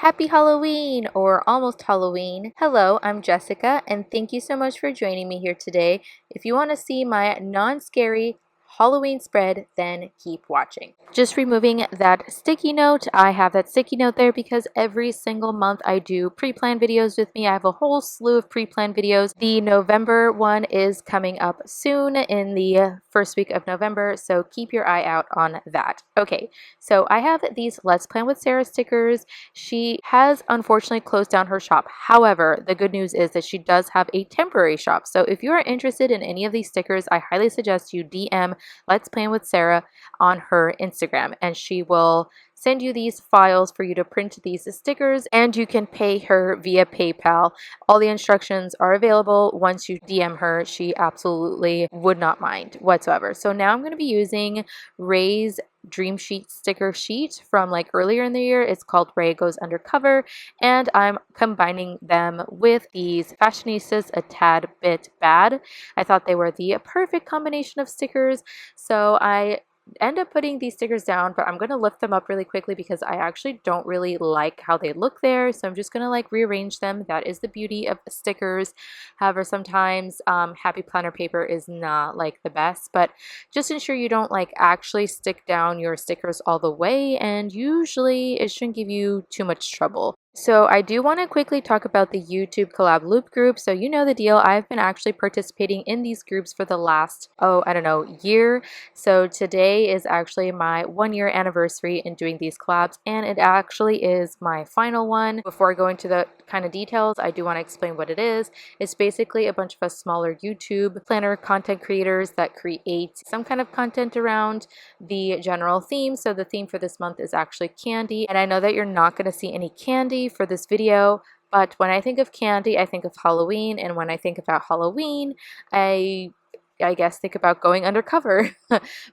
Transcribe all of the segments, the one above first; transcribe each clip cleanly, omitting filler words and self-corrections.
Happy Halloween or almost Halloween. Hello, I'm Jessica and thank you so much for joining me here today. If you want to see my non-scary Halloween spread, then keep watching. Just removing that sticky note. I have that sticky note there because every single month I do pre-planned videos with me. I have a whole slew of pre-planned videos. The November one is coming up soon in the first week of November, so keep your eye out on that. Okay, so I have these Let's Plan with Sarah stickers. She has unfortunately closed down her shop. However, the good news is that she does have a temporary shop. So if you are interested in any of these stickers, I highly suggest you DM Let's Plan with Sarah on her Instagram, and she will send you these files for you to print these stickers, and you can pay her via PayPal. All the instructions are available once you DM her. She absolutely would not mind whatsoever. So now I'm going to be using Ray's Dream Sheet sticker sheet from like earlier in the year. It's called Ray Goes Undercover, and I'm combining them with these Fashionistas A Tad Bit Bad. I thought they were the perfect combination of stickers, so I end up putting these stickers down, but I'm going to lift them up really quickly because I actually don't really like how they look there, so I'm just going to like rearrange them. That is the beauty of stickers. However, sometimes happy planner paper is not like the best, but just ensure you don't like actually stick down your stickers all the way, and usually it shouldn't give you too much trouble. So I do want to quickly talk about the YouTube Collab Loop Group. So you know the deal. I've been actually participating in these groups for the last, I don't know, year. So today is actually my 1-year anniversary in doing these collabs, and it actually is my final one. Before I go into the kind of details, I do want to explain what it is. It's basically a bunch of us smaller YouTube planner content creators that create some kind of content around the general theme. So the theme for this month is actually candy, and I know that you're not going to see any candy for this video, but when I think of candy, I think of Halloween, and when I think about Halloween, I guess think about going undercover.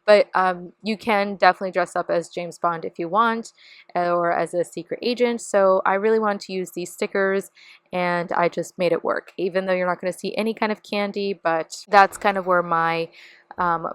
But you can definitely dress up as James Bond if you want, or as a secret agent. So I really want to use these stickers, and I just made it work, even though you're not going to see any kind of candy, but that's kind of where my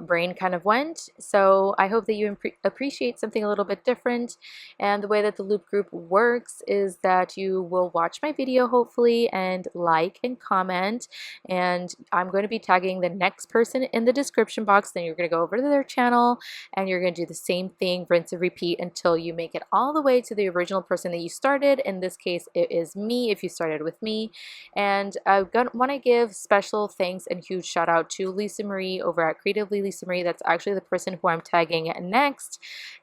brain kind of went. So I hope that you appreciate something a little bit different. And the way that the loop group works is that you will watch my video hopefully and like and comment, and I'm going to be tagging the next person in the description box. Then you're going to go over to their channel and you're going to do the same thing, rinse and repeat until you make it all the way to the original person that you started. In this case it is me, if you started with me. And I want to give special thanks and huge shout out to Lisa Marie over at Creatively Lisa Marie. That's actually the person who I'm tagging next,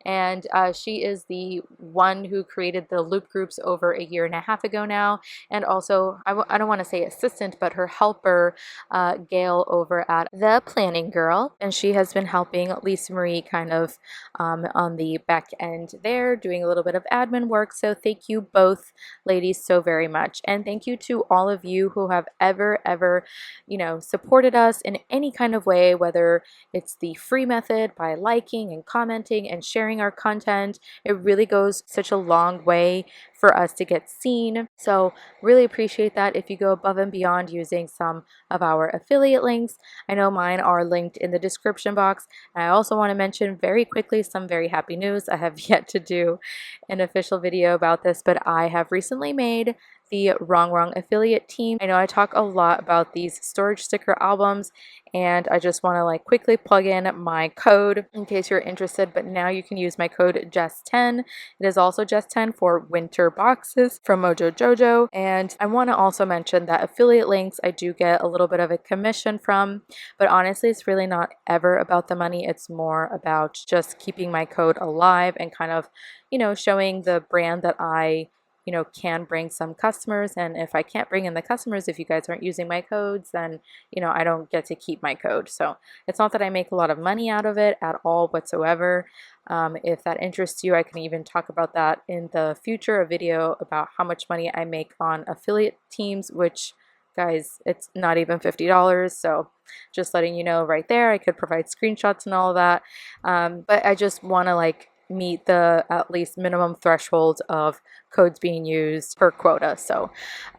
and she is the one who created the loop groups over 1.5 years ago now, and also I don't want to say assistant, but her helper Gail over at The Planning Girl, and she has been helping Lisa Marie kind of on the back end there, doing a little bit of admin work. So thank you both ladies so very much, and thank you to all of you who have ever you know, supported us in any kind of way, whether it's the free method by liking and commenting and sharing our content. It really goes such a long way for us to get seen. So really appreciate that if you go above and beyond using some of our affiliate links. I know mine are linked in the description box. And I also want to mention very quickly some very happy news. I have yet to do an official video about this, but I have recently made the Wrong affiliate team. I know I talk a lot about these storage sticker albums, and I just want to like quickly plug in my code in case you're interested, but now you can use my code Jess10. It is also Jess10 for winter boxes from Mojo Jojo. And I want to also mention that affiliate links I do get a little bit of a commission from, but honestly it's really not ever about the money. It's more about just keeping my code alive and kind of, you know, showing the brand that I, you know, can bring some customers. And if I can't bring in the customers, if you guys aren't using my codes, then, you know, I don't get to keep my code. So it's not that I make a lot of money out of it at all whatsoever. If that interests you, I can even talk about that in the future, a video about how much money I make on affiliate teams, which, guys, it's not even $50. So just letting you know right there. I could provide screenshots and all of that. But I just want to like meet the at least minimum threshold of codes being used per quota. So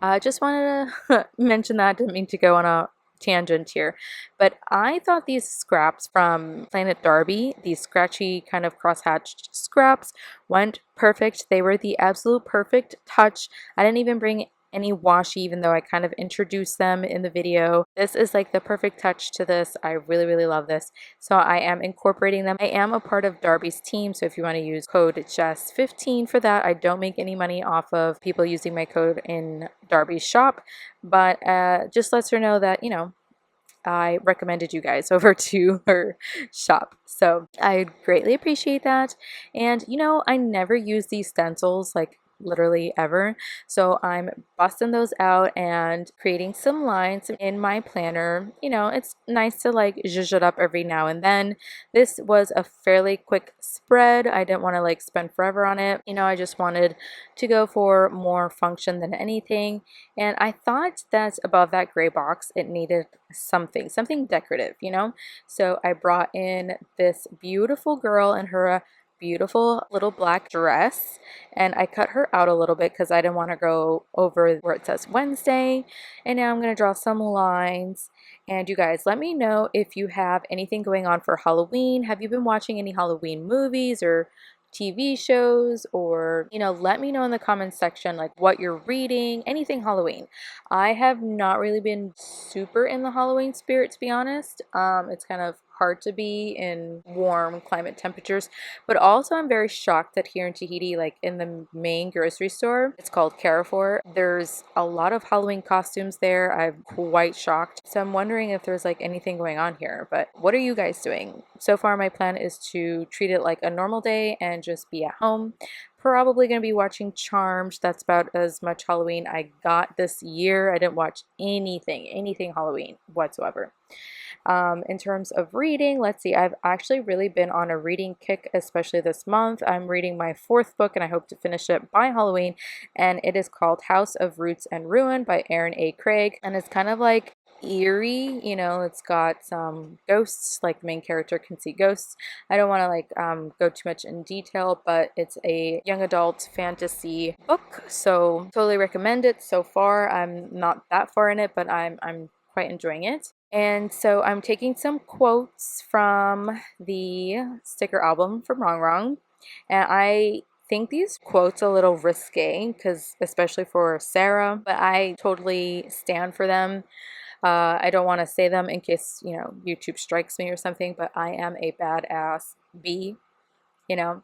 I just wanted to mention that. Didn't mean to go on a tangent here, but I thought these scraps from Planet Darby, these scratchy kind of crosshatched scraps, went perfect. They were the absolute perfect touch. I didn't even bring any washi, even though I kind of introduced them in the video. This is like the perfect touch to this. I really, really love this. So I am incorporating them. I am a part of Darby's team, so if you want to use code Jess15 for that, I don't make any money off of people using my code in Darby's shop, but just lets her know that, you know, I recommended you guys over to her shop. So I greatly appreciate that. And you know, I never use these stencils like literally ever. So I'm busting those out and creating some lines in my planner. You know, it's nice to like zhuzh it up every now and then. This was a fairly quick spread. I didn't want to like spend forever on it. You know, I just wanted to go for more function than anything. And I thought that above that gray box, it needed something decorative, you know? So I brought in this beautiful girl in her beautiful little black dress, and I cut her out a little bit because I didn't want to go over where it says Wednesday. And now I'm going to draw some lines. And you guys, let me know if you have anything going on for Halloween. Have you been watching any Halloween movies or TV shows? Or, you know, let me know in the comments section like what you're reading, anything Halloween. I have not really been super in the Halloween spirit, to be honest. It's kind of hard to be in warm climate temperatures, but also I'm very shocked that here in Tahiti, like in the main grocery store, it's called Carrefour, there's a lot of Halloween costumes there. I'm quite shocked. So I'm wondering if there's like anything going on here. But what are you guys doing? So far my plan is to treat it like a normal day and just be at home. Probably going to be watching Charmed. That's about as much Halloween I got this year. I didn't watch anything Halloween whatsoever. In terms of reading, let's see, I've actually really been on a reading kick, especially this month. I'm reading my 4th book and I hope to finish it by Halloween, and it is called House of Roots and Ruin by Aaron A. Craig, and it's kind of like eerie, you know, it's got some ghosts, like the main character can see ghosts. I don't want to like go too much in detail, but it's a young adult fantasy book, so totally recommend it. So far I'm not that far in it, but I'm quite enjoying it. And so I'm taking some quotes from the sticker album from Wrong Wrong, and I think these quotes a little risque because especially for Sarah, but I totally stand for them. I don't want to say them in case, you know, YouTube strikes me or something, but I am a badass bee, you know.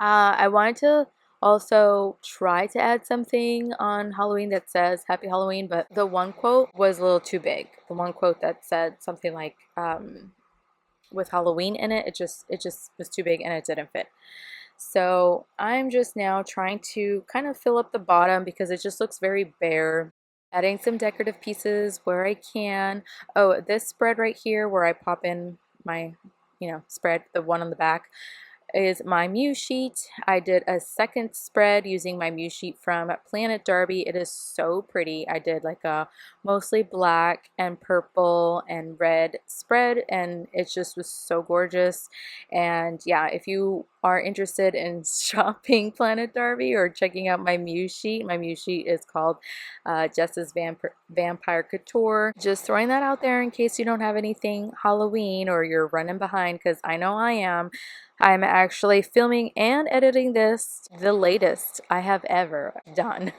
I wanted to also try to add something on Halloween that says Happy Halloween, but the one quote was a little too big. The one quote that said something like with Halloween in it, it just was too big and it didn't fit. So I'm just now trying to kind of fill up the bottom because it just looks very bare. Adding some decorative pieces where I can. Oh, this spread right here where I pop in my, you know, spread, the one on the back, is my Muse sheet. I did a second spread using my Muse sheet from Planet Darby. It is so pretty. I did like a mostly black and purple and red spread, and it just was so gorgeous. And yeah, if you are interested in shopping Planet Darby or checking out my Muse sheet is called Jess's Vampire Couture. Just throwing that out there in case you don't have anything Halloween or you're running behind, because I know I am. I'm actually filming and editing this, the latest I have ever done,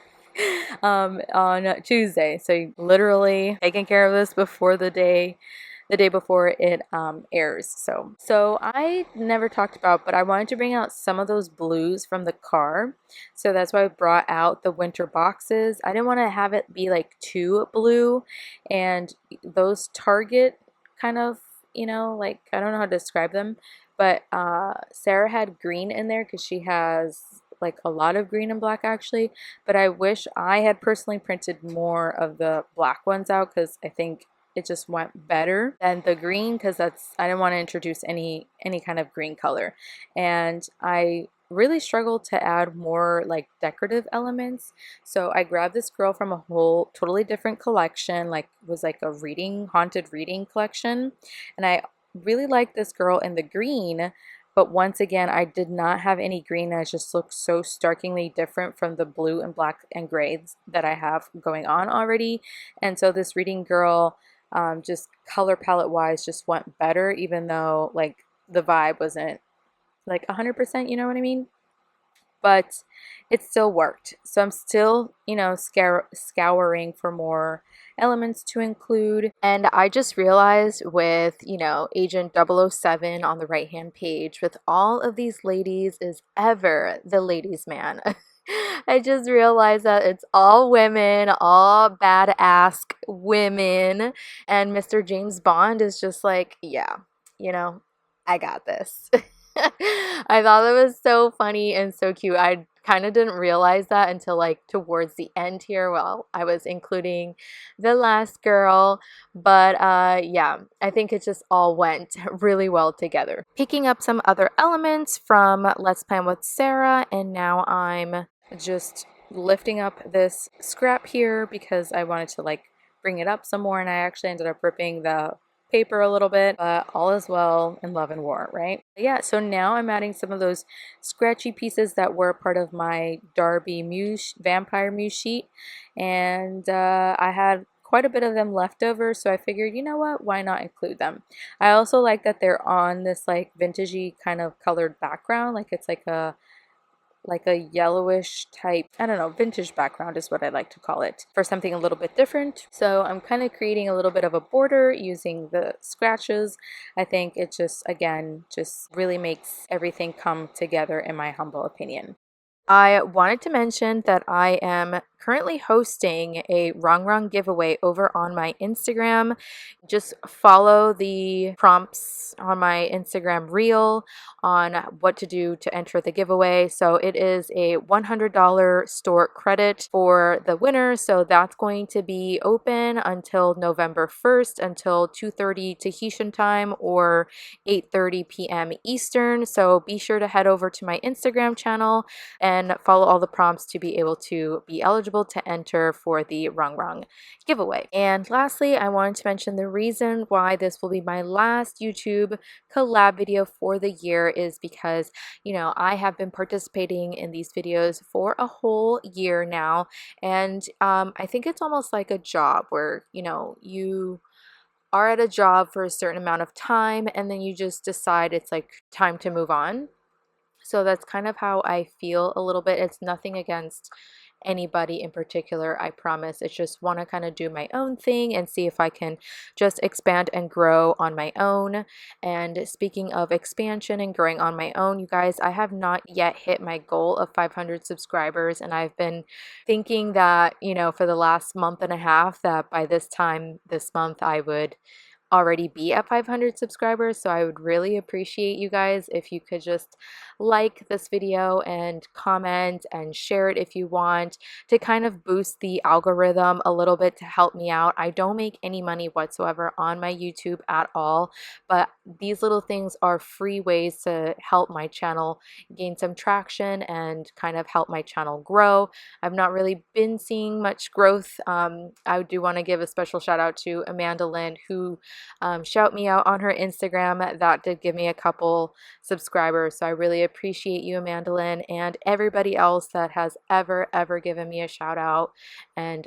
on Tuesday. So literally taking care of this before the day before it airs. So I never talked about, but I wanted to bring out some of those blues from the car. So that's why I brought out the winter boxes. I didn't want to have it be like too blue, and those Target kind of, you know, like, I don't know how to describe them, but Sarah had green in there because she has like a lot of green and black actually, but I wish I had personally printed more of the black ones out because I think it just went better than the green, because that's, I didn't want to introduce any kind of green color, and I really struggled to add more like decorative elements. So I grabbed this girl from a whole totally different collection, like it was like a haunted reading collection, and I really like this girl in the green, but once again I did not have any green, and it just looks so starkly different from the blue and black and grays that I have going on already. And so this reading girl Just color palette wise just went better, even though like the vibe wasn't like 100%, you know what I mean? But it still worked. So I'm still, scouring for more elements to include. And I just realized with, Agent 007 on the right hand page, with all of these ladies, is ever the ladies' man. I just realized that it's all women, all badass women. And Mr. James Bond is just like, yeah, you know, I got this. I thought it was so funny and so cute. I kind of didn't realize that until like towards the end here while I was including the last girl. But yeah, I think it just all went really well together. Picking up some other elements from Let's Plan with Sarah, and now I'm just lifting up this scrap here because I wanted to like bring it up some more, and I actually ended up ripping the paper a little bit, but all is well in love and war, right? Yeah, so now I'm adding some of those scratchy pieces that were part of my Darby Muse Vampire Muse sheet, and I had quite a bit of them left over, so I figured, you know what, why not include them? I also like that they're on this like vintagey kind of colored background, like it's like a yellowish type, I don't know, vintage background is what I like to call it, for something a little bit different. So I'm kind of creating a little bit of a border using the scratches. I think it just, again, just really makes everything come together in my humble opinion. I wanted to mention that I am currently hosting a Wrong giveaway over on my Instagram. Just follow the prompts on my Instagram reel on what to do to enter the giveaway. So it is a $100 store credit for the winner. So that's going to be open until November 1st until 2:30 Tahitian time or 8:30 p.m. Eastern. So be sure to head over to my Instagram channel and follow all the prompts to be able to be eligible to enter for the Wrong giveaway. And lastly, I wanted to mention the reason why this will be my last YouTube collab video for the year is because, I have been participating in these videos for a whole year now, and I think it's almost like a job where, you are at a job for a certain amount of time and then you just decide it's like time to move on. So that's kind of how I feel a little bit. It's nothing against anybody in particular, I promise. It's just want to kind of do my own thing and see if I can just expand and grow on my own. And speaking of expansion and growing on my own, you guys, I have not yet hit my goal of 500 subscribers, and I've been thinking that, for the last month and a half, that by this time this month I would already be at 500 subscribers. So I would really appreciate you guys if you could just like this video and comment and share it if you want, to kind of boost the algorithm a little bit to help me out. I don't make any money whatsoever on my YouTube at all, but these little things are free ways to help my channel gain some traction and kind of help my channel grow. I've not really been seeing much growth. I do want to give a special shout out to Amanda Lynn, who shout me out on her Instagram. That did give me a couple subscribers, so I really appreciate you, Amanda Lynn, and everybody else that has ever given me a shout out and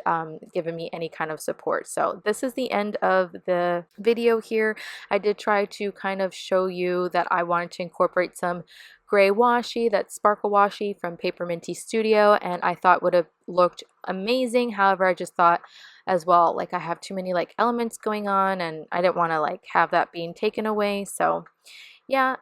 given me any kind of support. So this is the end of the video here. I did try to kind of show you that I wanted to incorporate some gray washi, that sparkle washi from Paper Minty Studio, and I thought would have looked amazing. However, I just thought as well, like, I have too many like elements going on and I didn't want to like have that being taken away. So yeah,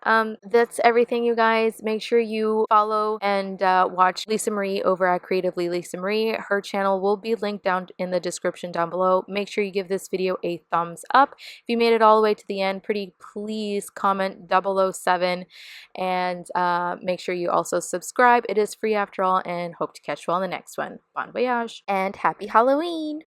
that's everything, you guys. Make sure you follow and watch Lisa Marie over at Creatively Lisa Marie. Her channel will be linked down in the description down below. Make sure you give this video a thumbs up. If you made it all the way to the end, pretty please comment 007, and make sure you also subscribe. It is free after all, and hope to catch you all in the next one. Bon voyage and happy Halloween!